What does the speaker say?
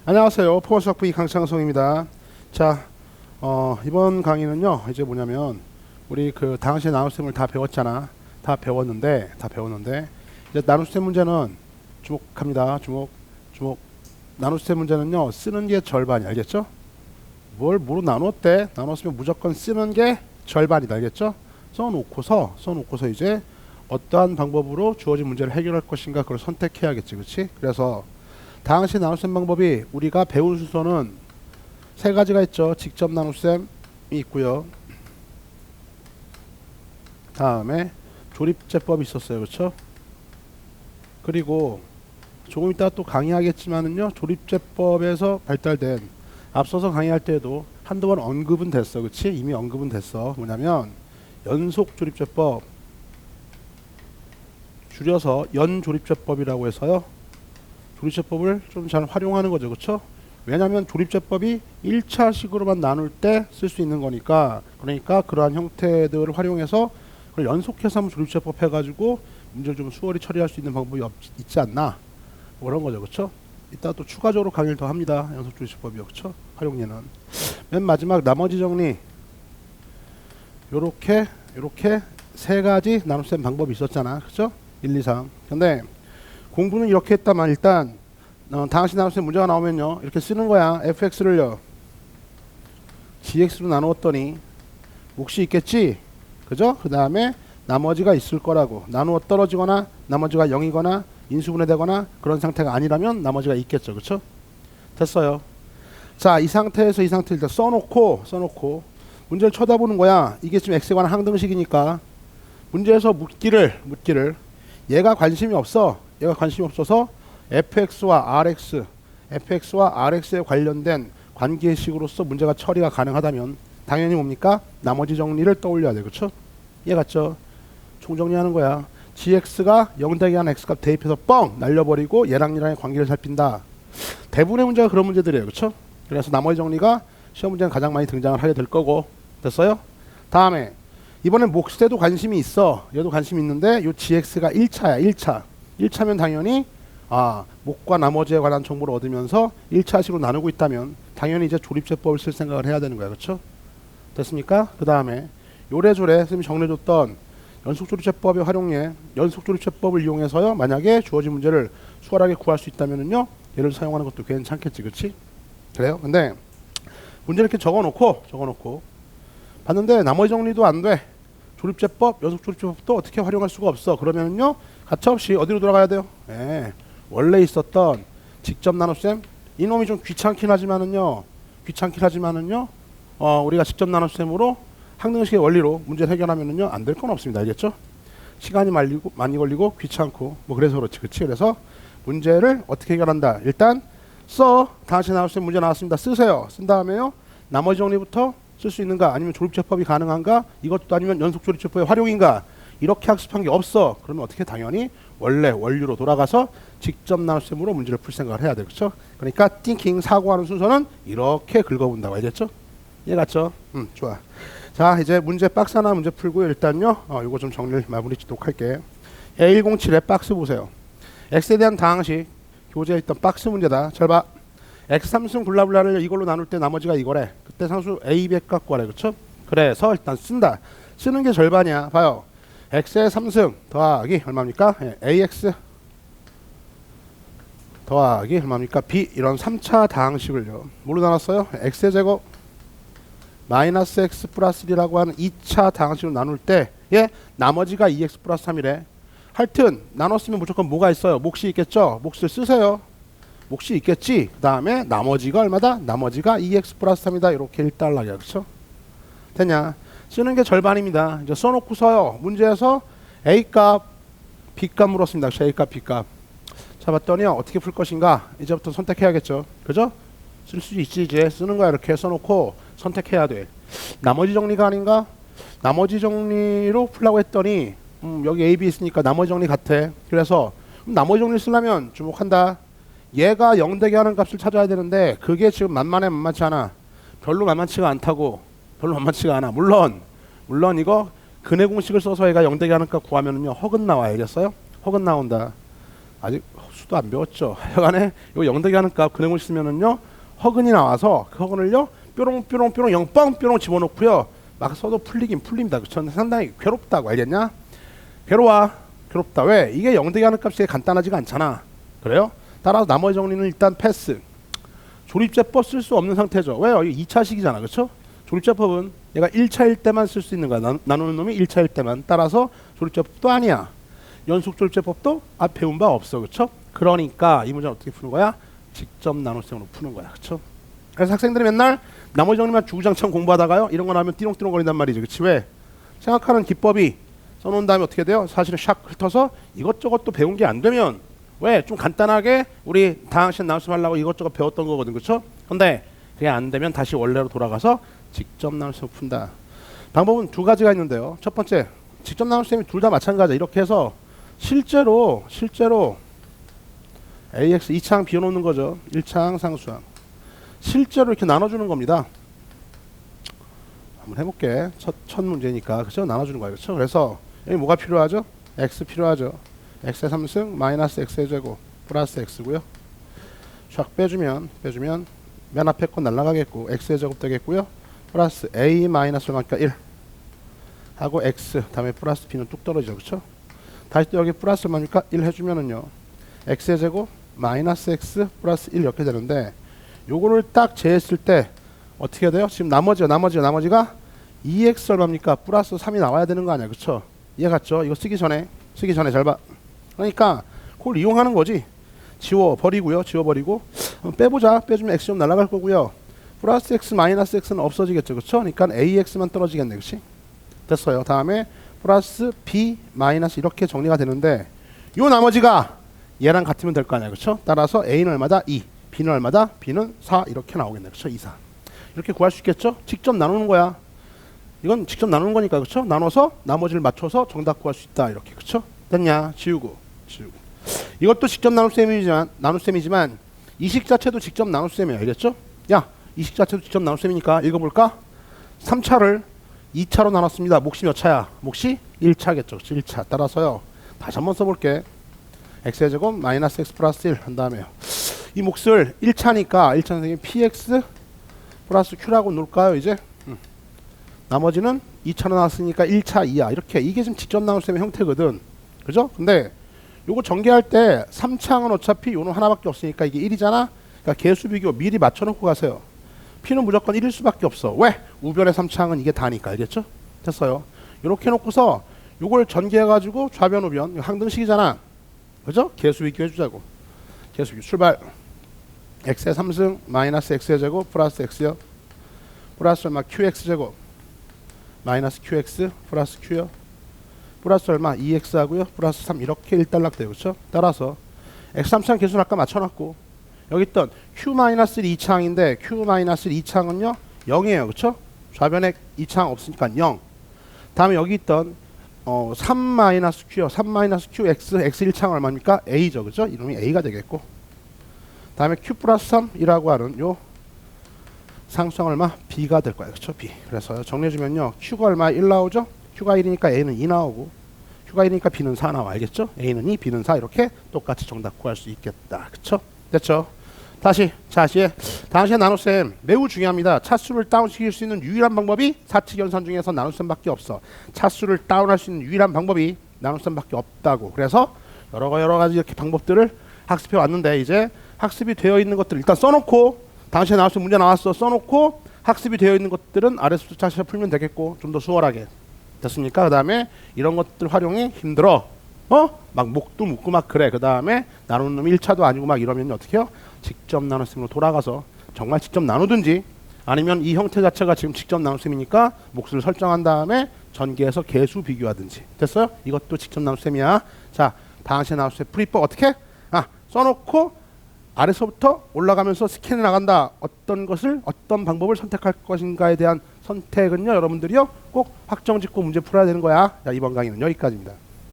안녕하세요. 포먼스학부 강창성입니다. 자, 이번 강의는요, 이제 뭐냐면, 우리 그 당시에 나눗셈을 다 배웠잖아. 다 배웠는데, 이제 나눗셈 문제는 주목합니다. 주목. 나눗셈 문제는요, 쓰는 게 절반이, 알겠죠? 뭐로 나눴대? 나눴으면 무조건 쓰는 게 절반이다, 알겠죠? 써놓고서 이제 어떠한 방법으로 주어진 문제를 해결할 것인가, 그걸 선택해야겠지, 그렇지? 그래서 당시 나눗셈 방법이 우리가 배운 순서는 세 가지가 있죠. 직접 나눗셈이 있고요. 다음에 조립제법이 있었어요. 그렇죠? 그리고 조금 이따 또 강의하겠지만은요. 조립제법에서 발달된 앞서서 강의할 때도 한두 번 언급은 됐어. 그렇지? 이미 언급은 됐어. 뭐냐면 연속 조립제법, 줄여서 연조립제법이라고 해서요. 조립제법을 좀 잘 활용하는 거죠. 그렇죠? 왜냐하면 조립제법이 1차식으로만 나눌 때 쓸 수 있는 거니까, 그러니까 그러한 형태들을 활용해서 그걸 연속해서 한번 조립제법 해가지고 문제를 좀 수월히 처리할 수 있는 방법이 있지 않나, 뭐 그런 거죠. 그렇죠? 이따 또 추가적으로 강의를 더 합니다. 연속 조립제법이요. 그렇죠? 활용례는. 맨 마지막 나머지 정리, 요렇게 세 가지 나눗셈 방법이 있었잖아. 그렇죠? 1, 2, 3. 근데 공부는 이렇게 했다만 일단 당시 나눗셈 문제가 나오면요, 이렇게 쓰는 거야. fx를요 gx로 나누었더니 몫이 있겠지, 그죠? 그 다음에 나머지가 있을 거라고. 나누어 떨어지거나 나머지가 0이거나 인수분해되거나 그런 상태가 아니라면 나머지가 있겠죠. 그렇죠? 됐어요. 자, 이 상태에서 이 상태를 일단 써놓고 문제를 쳐다보는 거야. 이게 지금 x에 관한 항등식이니까 문제에서 묻기를 얘가 관심이 없어서 fx와 rx에 관련된 관계식으로서 문제가 처리가 가능하다면 당연히 뭡니까? 나머지 정리를 떠올려야 돼. 그렇죠? 이해갔죠? 총정리하는 거야. gx가 0 되게 한 x값 대입해서 뻥 날려버리고 얘랑 얘랑의 관계를 살핀다. 대부분의 문제가 그런 문제들이에요. 그렇죠? 그래서 나머지 정리가 시험 문제는 가장 많이 등장을 하게 될 거고. 됐어요? 다음에 이번엔 몫에도 관심이 있어. 얘도 관심이 있는데 요 gx가 1차야. 1차면 당연히 몫과 나머지에 관한 정보를 얻으면서 1차식으로 나누고 있다면 당연히 이제 조립제법을 쓸 생각을 해야 되는 거야. 그렇죠? 됐습니까? 그 다음에 요래조래 선생님이 정리해줬던 연속조립제법의 활용예, 연속조립제법을 이용해서요, 만약에 주어진 문제를 수월하게 구할 수 있다면은요, 얘를 사용하는 것도 괜찮겠지. 그렇지? 그래요? 근데 문제를 이렇게 적어놓고 봤는데 나머지 정리도 안 돼. 조립제법, 연속조립제법도 어떻게 활용할 수가 없어. 그러면은요, 가차없이 어디로 돌아가야 돼요? 원래 있었던 직접 나눗셈, 이놈이 좀 귀찮긴 하지만은요, 우리가 직접 나눗셈으로 항등식의 원리로 문제를 해결하면은요, 안 될 건 없습니다. 알겠죠? 시간이 많이 걸리고 귀찮고 뭐 그래서 그렇지. 그래서 문제를 어떻게 해결한다. 일단 당시 나눗셈 문제 나왔습니다. 쓰세요. 쓴 다음에요, 나머지 정리부터 쓸 수 있는가, 아니면 조립제법이 가능한가, 이것도 아니면 연속조립제법의 활용인가, 이렇게 학습한 게 없어. 그러면 어떻게? 당연히 원래 원류로 돌아가서 직접 나눗셈으로 문제를 풀 생각을 해야 돼. 그렇죠? 그러니까 띵킹, 사고하는 순서는 이렇게 긁어본다고. 알겠죠? 이해갔죠? 좋아. 자, 이제 문제 박스 하나 문제 풀고요. 일단요, 이거 좀 정리를 마무리 짓도록 할게. A107의 박스 보세요. x에 대한 다항식 교재에 있던 박스 문제다. 잘 봐. x3승 블라블라를 이걸로 나눌 때 나머지가 이거래. 그때 상수 a100 갖고 와래. 그렇죠? 그래서 일단 쓴다. 쓰는 게 절반이야. 봐요. x의 3승 더하기 얼마입니까? ax 더하기 얼마입니까? b. 이런 3차 다항식을요, 뭘로 나눴어요? x의 제곱 마이너스 x 플러스 1이라고 하는 2차 다항식으로 나눌 때 나머지가 2x 플러스 3이래. 하여튼 나눴으면 무조건 뭐가 있어요? 몫이 있겠죠? 몫을 쓰세요. 몫이 있겠지. 그 다음에 나머지가 얼마다? 나머지가 2x 플러스 3이다. 이렇게 1달러야. 그렇죠? 됐냐? 쓰는 게 절반입니다. 이제 써놓고서요, 문제에서 a값, b값 물었습니다. a값, b값. 자, 봤더니요, 어떻게 풀 것인가? 이제부터 선택해야겠죠. 그죠? 쓸 수 있지. 이제 쓰는 거야. 이렇게 써놓고 선택해야 돼. 나머지 정리가 아닌가? 나머지 정리로 풀라고 했더니 여기 a, b 있으니까 나머지 정리 같아. 그래서 나머지 정리 쓰려면 주목한다. 얘가 0 되게 하는 값을 찾아야 되는데 그게 지금 만만치 않아. 별로 만만치가 않아. 물론 이거 근해 공식을 써서 얘가 0 되게 하는 값 구하면은요, 허근 나와요. 알겠어요? 허근 나온다. 아직 수도 안 배웠죠. 하여간에 이거 영대기 하는 값 그네모 쓰면은요 허근이 나와서 그 허근을요 뾰롱뾰롱뾰롱 0뻥 뾰롱 집어넣고요 막 써도 풀리긴 풀립니다. 그쵸? 상당히 괴롭다고 알겠냐? 괴롭다. 왜? 이게 영대기 하는 값이 간단하지가 않잖아. 그래요? 따라서 나머지 정리는 일단 패스. 조립제법 쓸 수 없는 상태죠. 왜요? 이거 2차식이잖아. 그쵸? 조립제법은 얘가 1차일 때만 쓸 수 있는 거야. 나누는 놈이 1차일 때만. 따라서 조립제법도 아니야. 연속 조립제법도 배운 바 없어. 그쵸? 그러니까 이 문제는 어떻게 푸는 거야? 직접 나눗셈으로 푸는 거야. 그쵸? 그래서 학생들이 맨날 나머지 정리만 주구장창 공부하다가요 이런 거 나오면 띠롱띠롱 거린단 말이죠. 그치? 왜? 생각하는 기법이 써놓은 다음에 어떻게 돼요? 사실은 샥 훑어서 이것저것 또 배운 게 안 되면 왜? 좀 간단하게 우리 다항식 나눗셈 하려고 이것저것 배웠던 거거든. 그쵸? 근데 그게 안 되면 다시 원래로 돌아가서 직접 나눗셈을 푼다. 방법은 두 가지가 있는데요. 첫 번째, 직접 나눗셈이 둘 다 마찬가지야. 이렇게 해서 실제로 AX 2차항 비워놓는 거죠. 1차항 상수항. 실제로 이렇게 나눠주는 겁니다. 한번 해볼게. 첫 문제니까. 그죠? 나눠주는 거예요. 그죠? 그래서 여기 뭐가 필요하죠? X 필요하죠. X의 3승 마이너스 X의 제곱 플러스 X고요. 샥 빼주면 맨 앞에 건 날라가겠고 X의 제곱 되겠고요. 플러스 A 마이너스 얼마니까 1 하고 X 다음에 플러스 B는 뚝 떨어지죠. 그쵸? 다시 또 여기 플러스 얼마니까 1 해주면은요. X의 제곱 마이너스 X 플러스 1 이렇게 되는데 요거를 딱 제했을 때 어떻게 돼요? 지금 나머지가 2x 얼마입니까? 플러스 3이 나와야 되는 거 아니야. 그쵸? 이해 갔죠? 이거 쓰기 전에 잘 봐. 그러니까 그걸 이용하는 거지. 지워버리고 빼보자. 빼주면 x 좀 날아갈 거고요. 플러스 x 마이너스 x는 없어지겠죠. 그쵸? 그러니까 ax만 떨어지겠네. 그치? 됐어요. 다음에 플러스 b 마이너스 이렇게 정리가 되는데 요 나머지가 얘랑 같으면 될 거 아니야. 그쵸? 따라서 a는 얼마다? 2. b는 얼마다? b는 4 이렇게 나오겠네. 그쵸? 2, 4 이렇게 구할 수 있겠죠? 직접 나누는 거야. 이건 직접 나누는 거니까. 그쵸? 나눠서 나머지를 맞춰서 정답 구할 수 있다. 이렇게. 그쵸? 됐냐? 지우고 이것도 직접 나눗셈이지만 이 식 자체도 직접 나눗셈이야. 알겠죠? 야, 이 식 자체도 직접 나눗셈이니까 읽어볼까? 3차를 2차로 나눴습니다. 몫이 몇 차야? 몫이 1차겠죠. 1차. 따라서요. 다시 한번 써볼게. x의 제곱 마이너스 x 플러스 1 한 다음에요. 이 몫을 1차니까 1차 선생님 px 플러스 q라고 놓을까요? 이제 나머지는 2차로 나왔으니까 1차 2야. 이렇게 이게 지금 직접 나눗셈의 형태거든. 그죠? 근데 요거 전개할 때 3차항은 어차피 요는 하나밖에 없으니까 이게 1이잖아. 그러니까 개수 비교 미리 맞춰놓고 가세요. p는 무조건 1일 수밖에 없어. 왜? 우변의 3차항은 이게 다니까. 알겠죠? 됐어요. 요렇게 놓고서 요걸 전개해가지고 좌변 우변 항등식이잖아. 그죠? 개수 비교 해주자고. 개수 비교 출발. x의 3승 마이너스 x의 제곱 플러스 x요. 플러스 얼마? qx 제곱 마이너스 qx 플러스 q요. 플러스 얼마? 2x 하고요. 플러스 3 이렇게 일단락 돼요. 그렇죠? 따라서 x 3차항 개수는 아까 맞춰놨고 여기 있던 q-1 2차항인데 q-1 2차항은요 0이에요. 그렇죠? 좌변에 2차항 없으니까 0. 다음에 여기 있던 3-q요. 3-q x 1차항 얼마입니까? a죠. 그렇죠? 이놈이 a가 되겠고 다음에 q 플러스 3이라고 하는 요 상수항 얼마? b가 될 거예요. 그렇죠? b. 그래서 정리해주면요. q가 얼마? 1 나오죠? q가 1이니까 a는 2 나오고 q가 1이니까 b는 4 나와. 알겠죠? a는 2, b는 4 이렇게 똑같이 정답 구할 수 있겠다. 그쵸? 됐죠? 다시 당시의 나눗셈 매우 중요합니다. 차수를 다운시킬 수 있는 유일한 방법이 사칙 연산 중에서 나눗셈밖에 없어. 차수를 다운할 수 있는 유일한 방법이 나눗셈밖에 없다고. 그래서 여러 가지 이렇게 방법들을 학습해 왔는데 이제 학습이 되어 있는 것들 일단 써놓고 당시에 나눗셈 문제 나왔어. 써놓고 학습이 되어 있는 것들은 아래서부터 차시가 풀면 되겠고 좀 더 수월하게 됐습니까? 그 다음에 이런 것들 활용이 힘들어. 막 목도 묶고 막 그래. 그 다음에 나누는 놈 1차도 아니고 막 이러면 어떻게 해요? 직접 나눗셈으로 돌아가서 정말 직접 나누든지 아니면 이 형태 자체가 지금 직접 나눗셈이니까 몫을 설정한 다음에 전개해서 개수 비교하든지. 됐어요? 이것도 직접 나눗셈이야. 자, 방식 나눗셈 풀이법 어떻게? 써놓고 아래서부터 올라가면서 스캔해 나간다. 어떤 방법을 선택할 것인가에 대한 선택은요, 여러분들이요 꼭 확정 짓고 문제 풀어야 되는 거야. 자, 이번 강의는 여기까지입니다.